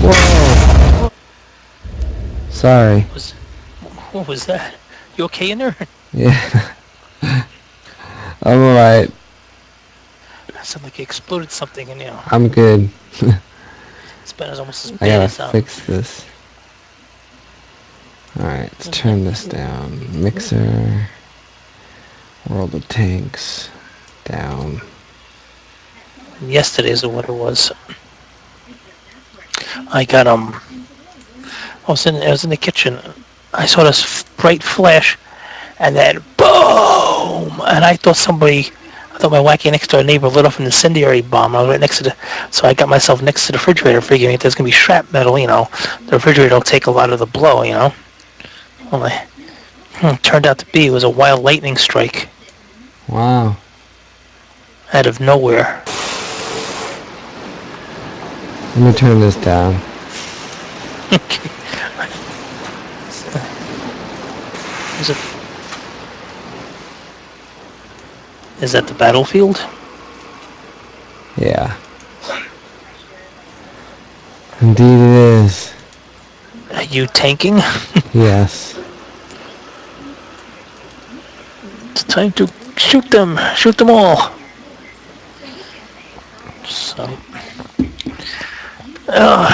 Whoa! Sorry. What was that? You okay in there? Yeah. I'm alright. It sounded like you exploded something in you. I'm good. It's been almost as I bad gotta as fix this. Alright, let's turn this down. Mixer. World of Tanks. Down. Yesterday's or what it was. I got I was in the kitchen. I saw this bright flash, and then boom! And I thought my wacky next door neighbor lit off an incendiary bomb. I was right next to so I got myself next to the refrigerator, figuring if there's gonna be shrapnel, the refrigerator will take a lot of the blow, Well, it turned out to be it was a wild lightning strike. Wow. Out of nowhere. Let me turn this down. Okay. Is that the battlefield? Yeah. Indeed it is. Are you tanking? Yes. It's time to shoot them. Shoot them all. So,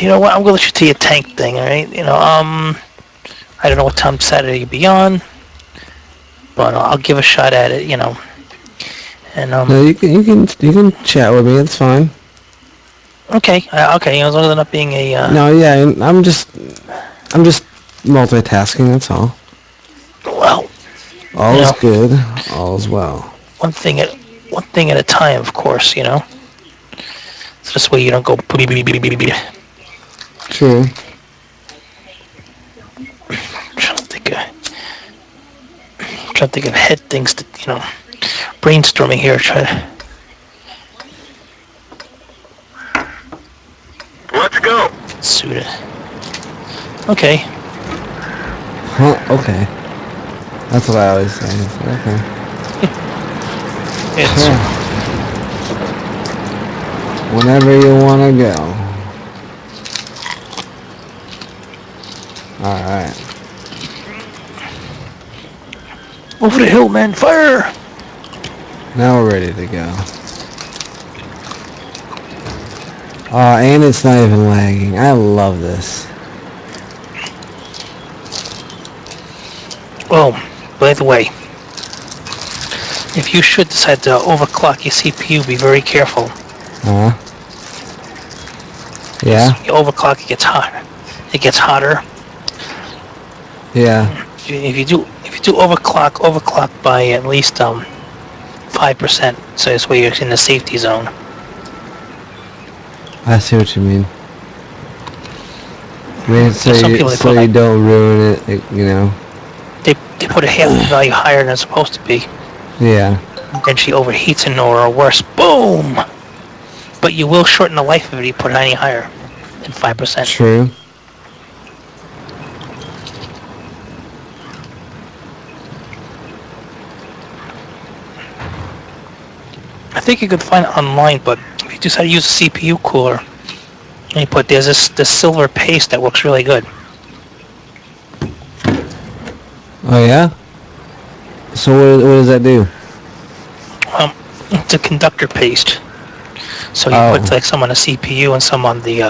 you know what? I'm gonna let you do your tank thing, all right? I don't know what time Saturday you'll be on, but I'll give a shot at it, And No, you can chat with me. It's fine. Okay, as long as I'm not being a. No, yeah, I'm just multitasking. That's all. Well. All is good. All is well. One thing at a time, of course, So this way you don't go. True. Trying to think of head things to, brainstorming here. Let's go. Suit it. Okay. Huh? Okay. That's what I always say. Okay. It's whenever you want to go. Alright. over the hill, man. Fire! Now we're ready to go. And it's not even lagging. I love this. Oh, by the way, if you should decide to overclock your CPU, be very careful. Yeah? You overclock, it gets hot. It gets hotter. Yeah. If you do overclock by at least 5%, so this way you're in the safety zone. I see what you mean. I mean, so you don't ruin it, They put a half the value higher than it's supposed to be. Yeah. Then she overheats or worse. Boom! But you will shorten the life of it if you put it any higher than 5%. True. I think you could find it online, but if you decide to use a CPU cooler, and there's this silver paste that works really good. Oh yeah? So what does that do? It's a conductor paste. So you put like some on the CPU and some on the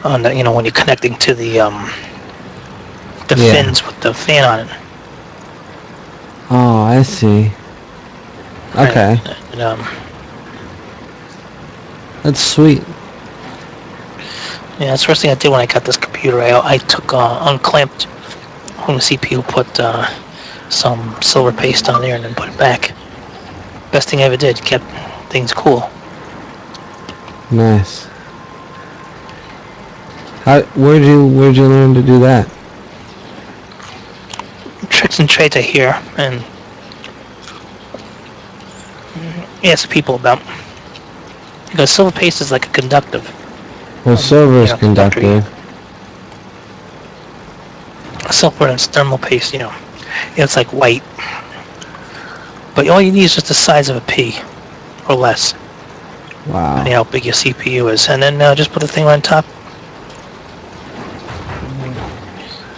when you're connecting to the fins with the fan on it. Oh, I see. Okay. And, that's sweet. Yeah, that's the first thing I did when I got this computer. I took unclamped on the CPU, put some silver paste on there, and then put it back. Best thing I ever did. Kept things cool. Nice. Where'd you learn to do that? Tricks and trades I hear and ask people about. Because silver paste is like a conductive. Well, silver is conductive. Silver and thermal paste, it's like white. But all you need is just the size of a pea, or less. Wow. And how big your CPU is, and then just put the thing on top.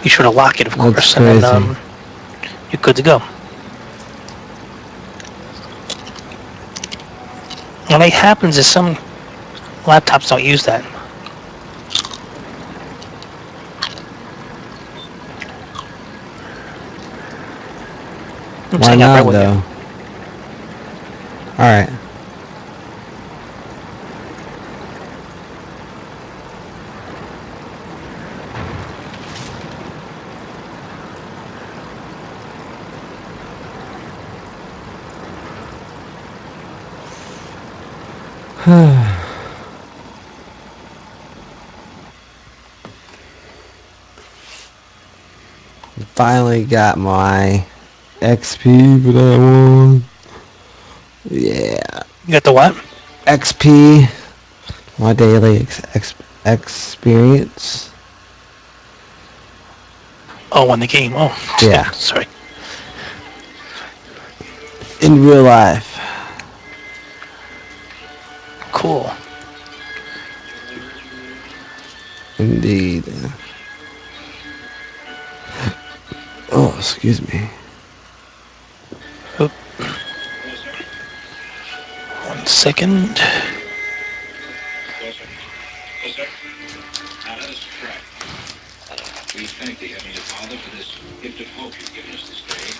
Be sure to lock it, of That's course, crazy. and then you're good to go. And what happens is some laptops don't use that. I'm Why saying I'm right not, with you. though? Alright. Finally got my XP for that one. Yeah. You got the what? XP. My daily experience. Oh, on the game. Oh, Yeah. sorry. In real life. Cool. Indeed. Oh, excuse me. Oop. 1 second. We thank thee, Heavenly Father, for this gift of hope you've given us this day.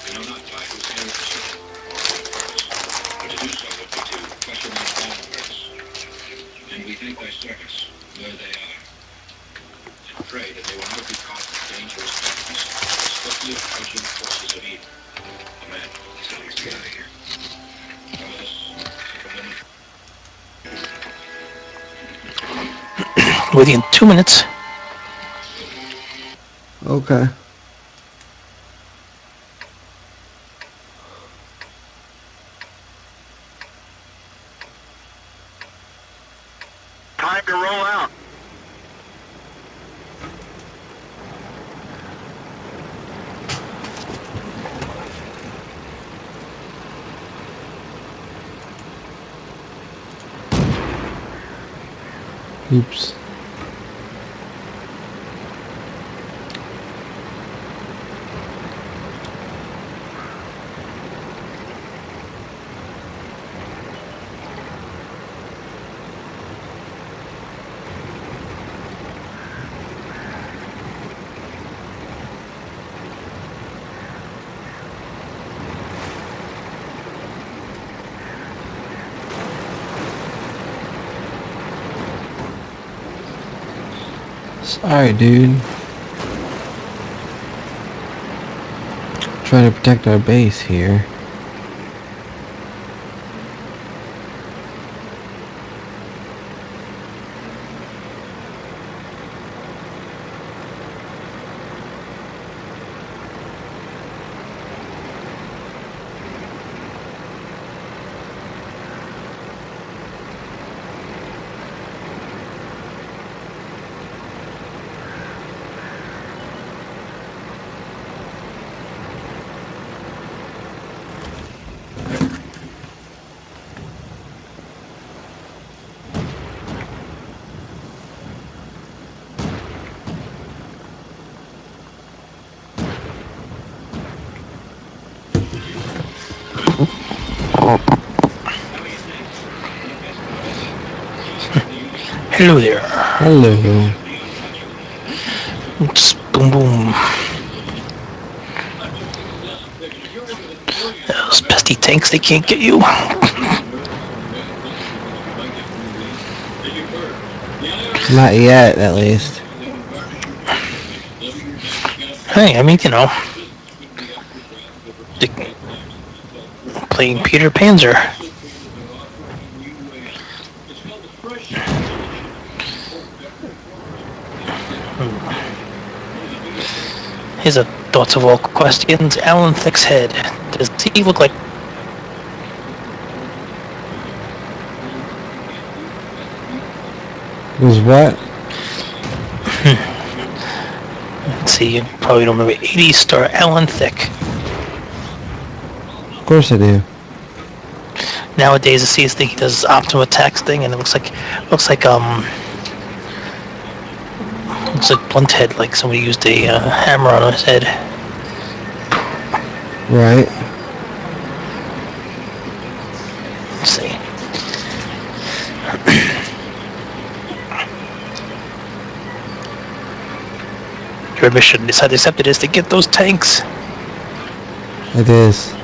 We know not why we stand position but to do so would be to question thy boundaries. And we thank thy servants where they are, and pray that they will not be caught in dangerous darkness, swiftly approaching forces of evil. Amen. So let's get out of here. Cover us, superwoman. Within 2 minutes. Okay. Time to roll out. Oops. Sorry, dude. Trying to protect our base here. Hello there. Hello. Oops, boom, boom. Those pesky tanks, they can't get you. Not yet, at least. Hey, I mean, you know, playing Peter Panzer. Here's a thoughts of all questions. Alan Thicke's head. Does he look like? Was what? Let's see, you probably don't remember 80s star Alan Thicke. Of course I do. Nowadays, I see his thing. He does Optima Tax thing, and it looks like It's like blunt head, like somebody used a hammer on his head. Right. Let's see. Your mission is accepted is to get those tanks. It is.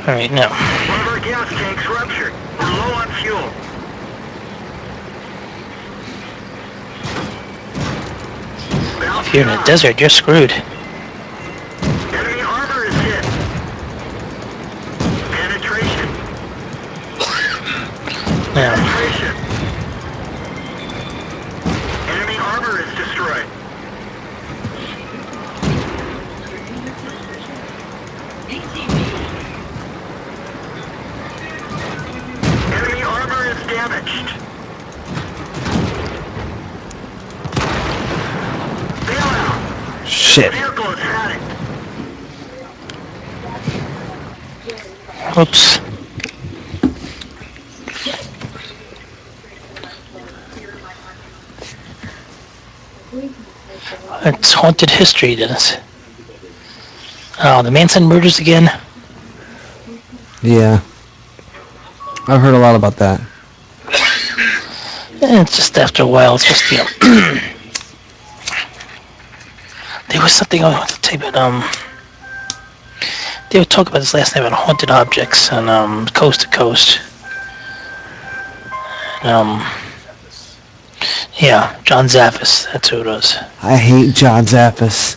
Alright, now. One of our gas tanks ruptured. We're low on fuel. If you're in a desert, you're screwed. Enemy armor is hit. Penetration. Now, Penetration. Enemy armor is destroyed. Enemy armor is damaged. Bailout. Shit. Vehicle is haddocked. oops. It's haunted history, Dennis. Oh, the Manson murders again. Yeah. I've heard a lot about that. It's just after a while, it's just, you know. There was something I wanted to tell you about, they were talking about this last night about haunted objects on Coast to Coast. Yeah, John Zaffis, that's who it was. I hate John Zaffis.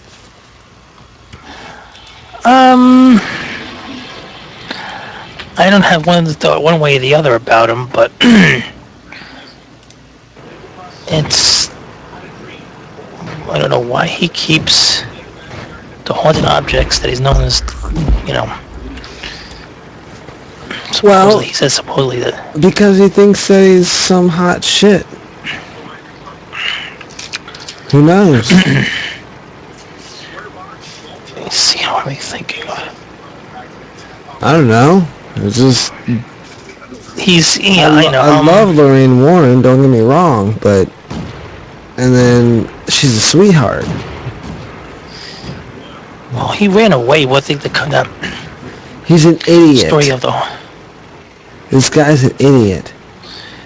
I don't have one way or the other about him, but it's, I don't know why he keeps the haunted objects that he's known as, you know. Well, He says supposedly that. because he thinks that he's some hot shit. Who knows? Let me see, what am I thinking of? I don't know. It's just... He's, yeah, I know. I love Lorraine Warren, don't get me wrong, but... And then, she's a sweetheart. Well, he ran away. What think that He's an idiot. story of the... This guy's an idiot.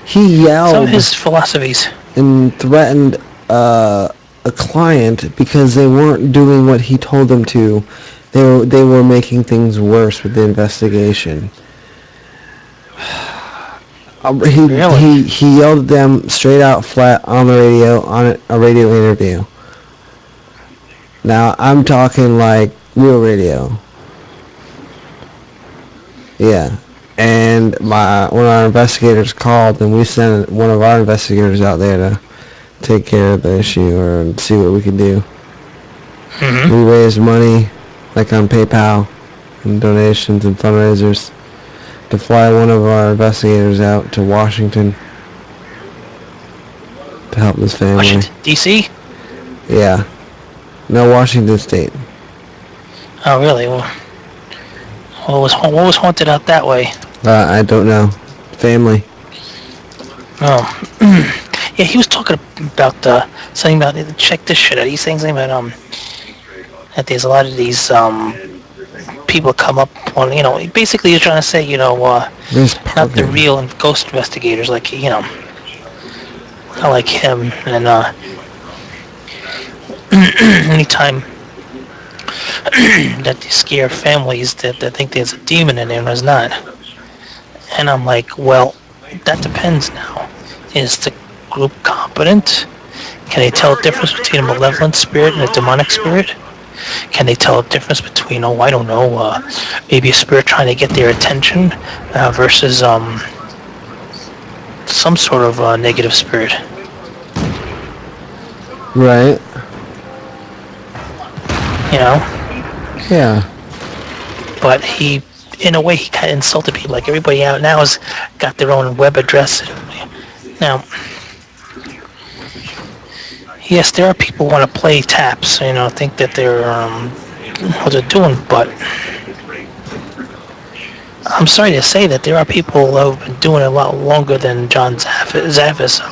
He yelled... Some of his philosophies. and threatened a client because they weren't doing what he told them to. They were making things worse with the investigation. Really? He yelled at them straight out flat on the radio, on a radio interview. Now I'm talking like real radio. Yeah. And one of our investigators called, and we sent one of our investigators out there to take care of the issue or see what we could do. Mm-hmm. We raised money, like on PayPal, and donations and fundraisers, to fly one of our investigators out to Washington to help this family. Washington, D.C.? Yeah. No, Washington State. Oh, really? Well, what was haunted out that way? I don't know. Family. Oh. Yeah, he was talking about something about, check this shit out. He's saying something about that there's a lot of these people come up on, you know, basically he's trying to say, you know, not the real ghost investigators, like, you know, not like him, and anytime that they scare families that think there's a demon in there and there's not. And I'm like, well, that depends now. Is the group competent? Can they tell the difference between a malevolent spirit and a demonic spirit? Can they tell the difference between, oh, I don't know, maybe a spirit trying to get their attention versus some sort of negative spirit? Right. You know? Yeah. But he, in a way, he kind of insulted people. Like, everybody out now has got their own web address. Now, yes, there are people who want to play taps, you know, think that they're what they're doing, but I'm sorry to say that there are people who have been doing it a lot longer than John Zaffis, so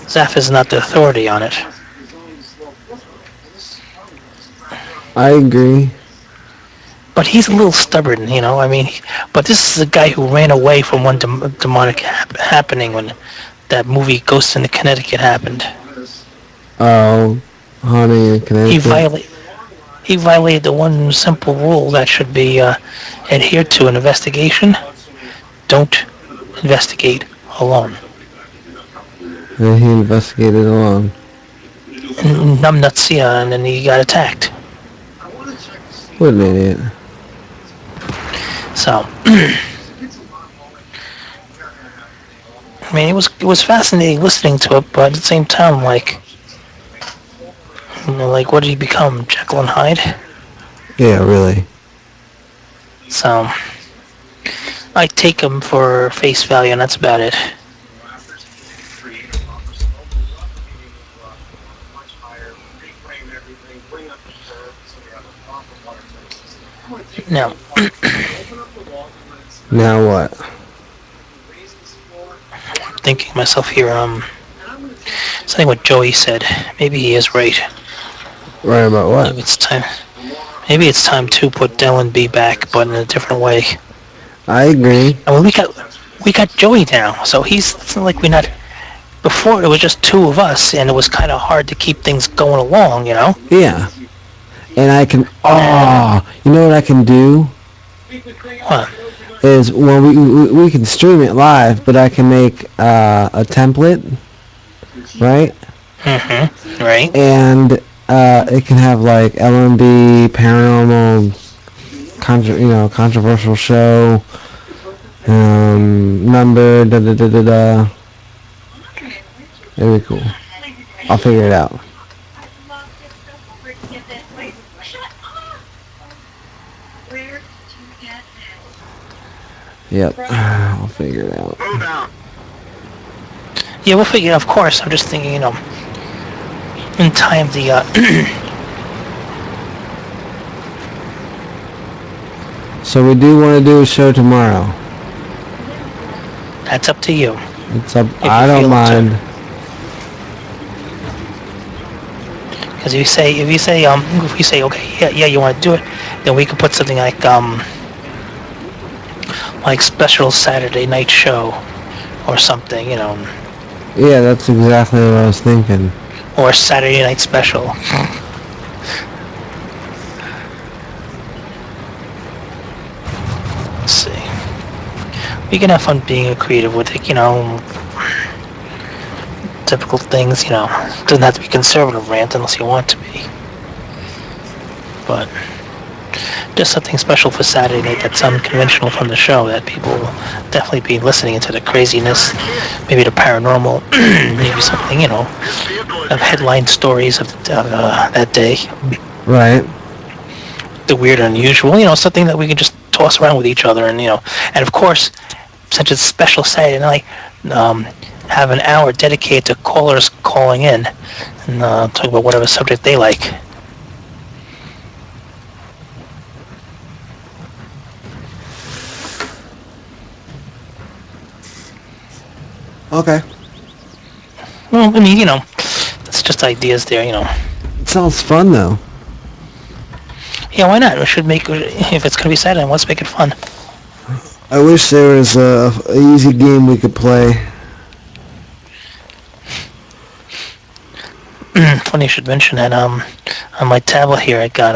Zaffis is not the authority on it. I agree. But he's a little stubborn, you know. I mean, but this is a guy who ran away from one demonic happening when that movie Ghosts in Connecticut happened. Oh, Haunting in Connecticut. He violated the one simple rule that should be adhered to an investigation. Don't investigate alone. And he investigated alone. Numbnutsia, and then he got attacked. What an idiot. So, I mean, it was fascinating listening to it, but at the same time, like, you know, like, what did he become, Jekyll and Hyde? Yeah, really. So, I take him for face value, and that's about it. Now, Now what? thinking to myself here, something what Joey said. Maybe he is right. Right about what? Maybe it's time to put Dylan B back, but in a different way. I agree. I mean, we got Joey now, so it's not like we're not. Before it was just two of us, and it was kind of hard to keep things going along, you know. Yeah. And I can. Oh, you know what I can do? What? Is well, we can stream it live, but I can make a template, right? Mm-hmm. Right. And it can have like LMB, paranormal, controversial show, number, da da da da da. It'd be cool. I'll figure it out. Yep, I'll figure it out. Move out. Yeah, we'll figure it out, of course. I'm just thinking, you know, in time the, So we do want to do a show tomorrow. that's up to you. It's up. you I don't feel up to it. mind. Because if you say, okay, yeah, you want to do it, then we could put something like special Saturday night show, or something, you know, Yeah, that's exactly what I was thinking. or Saturday night special. Let's see. We can have fun being creative with it, you know. Typical things, you know. Doesn't have to be conservative rant unless you want to be. But just something special for Saturday night that's unconventional from the show, that people will definitely be listening into the craziness, maybe the paranormal, maybe something, you know, of headline stories of that day. Right. The weird and unusual, you know, something that we can just toss around with each other, and, you know, and of course, since it's special Saturday night, have an hour dedicated to callers calling in and talk about whatever subject they like. Okay. Well, I mean, you know, it's just ideas there, you know. It sounds fun though. Yeah, why not? We should make, if it's going to be Saturday, let's make it fun. I wish there was a easy game we could play. Funny you should mention that. On my tablet here, I got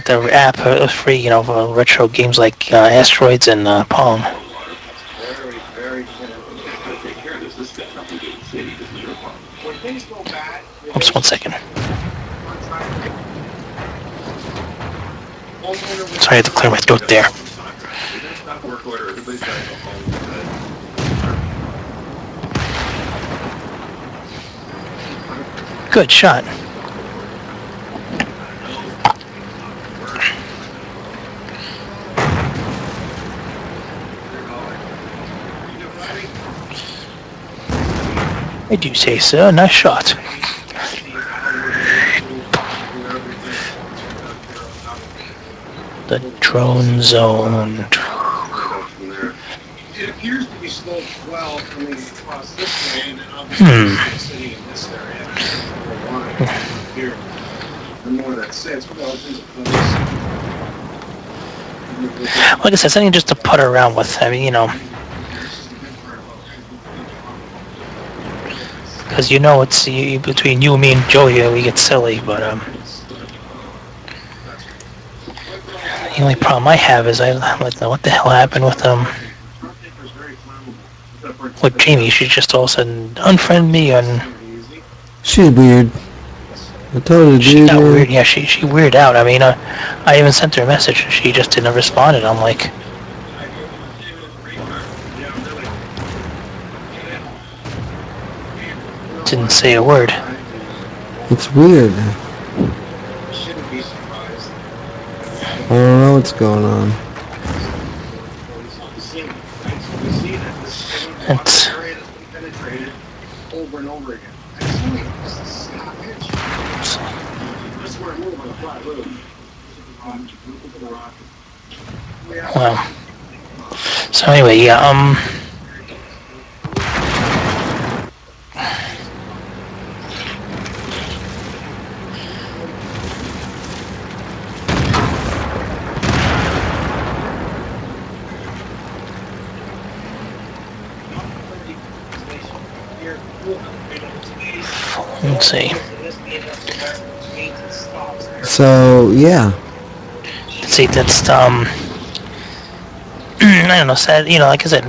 the app. It was free, you know, for retro games like Asteroids and Pong. Oops, 1 second. Sorry, I had to clear my throat there. Good shot. I do say so. Nice shot. The drone zone. appears to be sloped well coming across this way, and then obviously sitting in this area. Here, the more that sits, well, there's a place. Like I said, something just to putter around with. I mean, because it's between you, me, and Joey, we get silly. But the only problem I have is I don't know what the hell happened with Jamie. She just all of a sudden unfriended me, and She's weird. I told her, she dude. got weird. Yeah, she weirded out. I mean, I even sent her a message, and she just didn't respond. And I'm like, didn't say a word. It's weird. I don't know what's going on. It's over and over again. well. So anyway, yeah. Let's see. So, yeah. Let's see. That's I don't know. Sad. Like I said,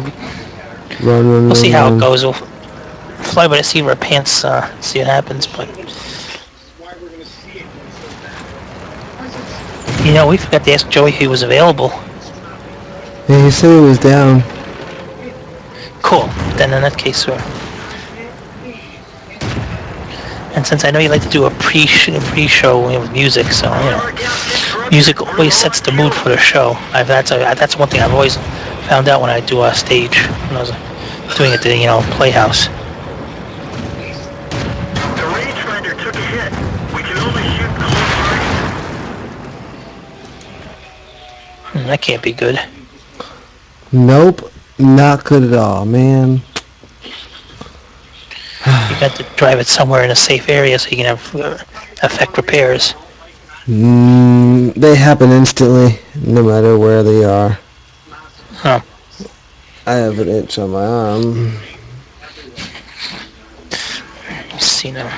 Run, we'll see how run. it goes. We'll fly by the seat of our pants. See what happens. But we forgot to ask Joey if he was available. Yeah, he said he was down. Cool. Then in that case, and since I know you like to do a pre-show with music, so music always sets the mood for the show. That's one thing I've always found out when I do a stage when I was doing it at the Playhouse. The rangefinder took a hit. We can only shoot close range. That can't be good. Nope. Not good at all, man. You got to drive it somewhere in a safe area so you can have effect repairs. They happen instantly, no matter where they are. Huh. I have an itch on my arm. Let's see now.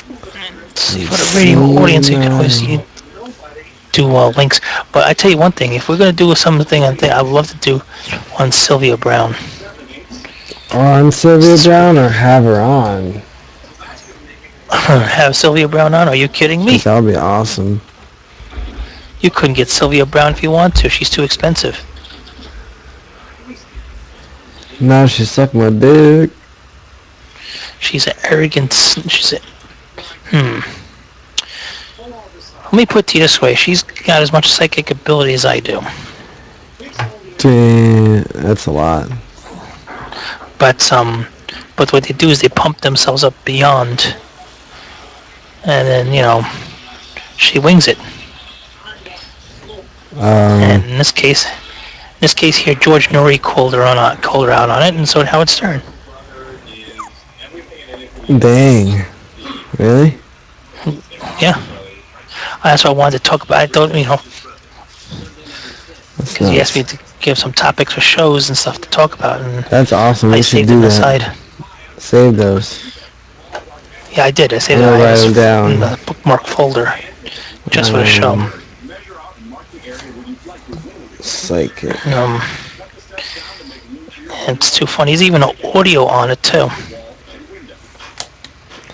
Let's see, for the radio audience, you can always do links. But I tell you one thing, if we're going to do something I'd love to do on Sylvia Brown. On Sylvia Brown or have her on? Have Sylvia Brown on? Are you kidding me? That would be awesome. You couldn't get Sylvia Brown if you want to. She's too expensive. Now she's sucking my dick. She's an arrogant... Let me put it to you this way. She's got as much psychic ability as I do. Damn, that's a lot. But what they do is they pump themselves up beyond, and then she wings it. And in this case here, George Norrie called her out on it, and so did Howard Stern. Dang. Really? Yeah. That's what I wanted to talk about. I thought because he asked me to give some topics for shows and stuff to talk about, and that's awesome. I We saved should do them that. aside. Save those. Yeah, I did. I saved I'll them write them down. in the bookmark folder just for the show. Psychic. It's too funny. There's even an audio on it too,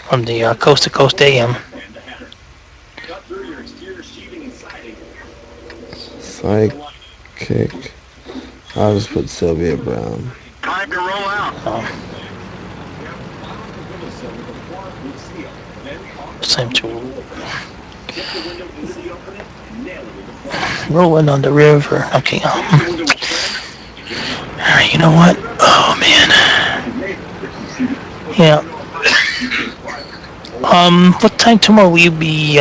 from the Coast to Coast AM. Psychic. I'll just put Sylvia Brown. Time to roll out. It's time to rolling on the river. Okay. Alright, you know what? Oh man. Yeah. What time tomorrow will you be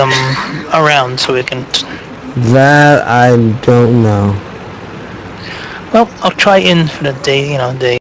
around so we can? That I don't know. Well, I'll try in for the day, day.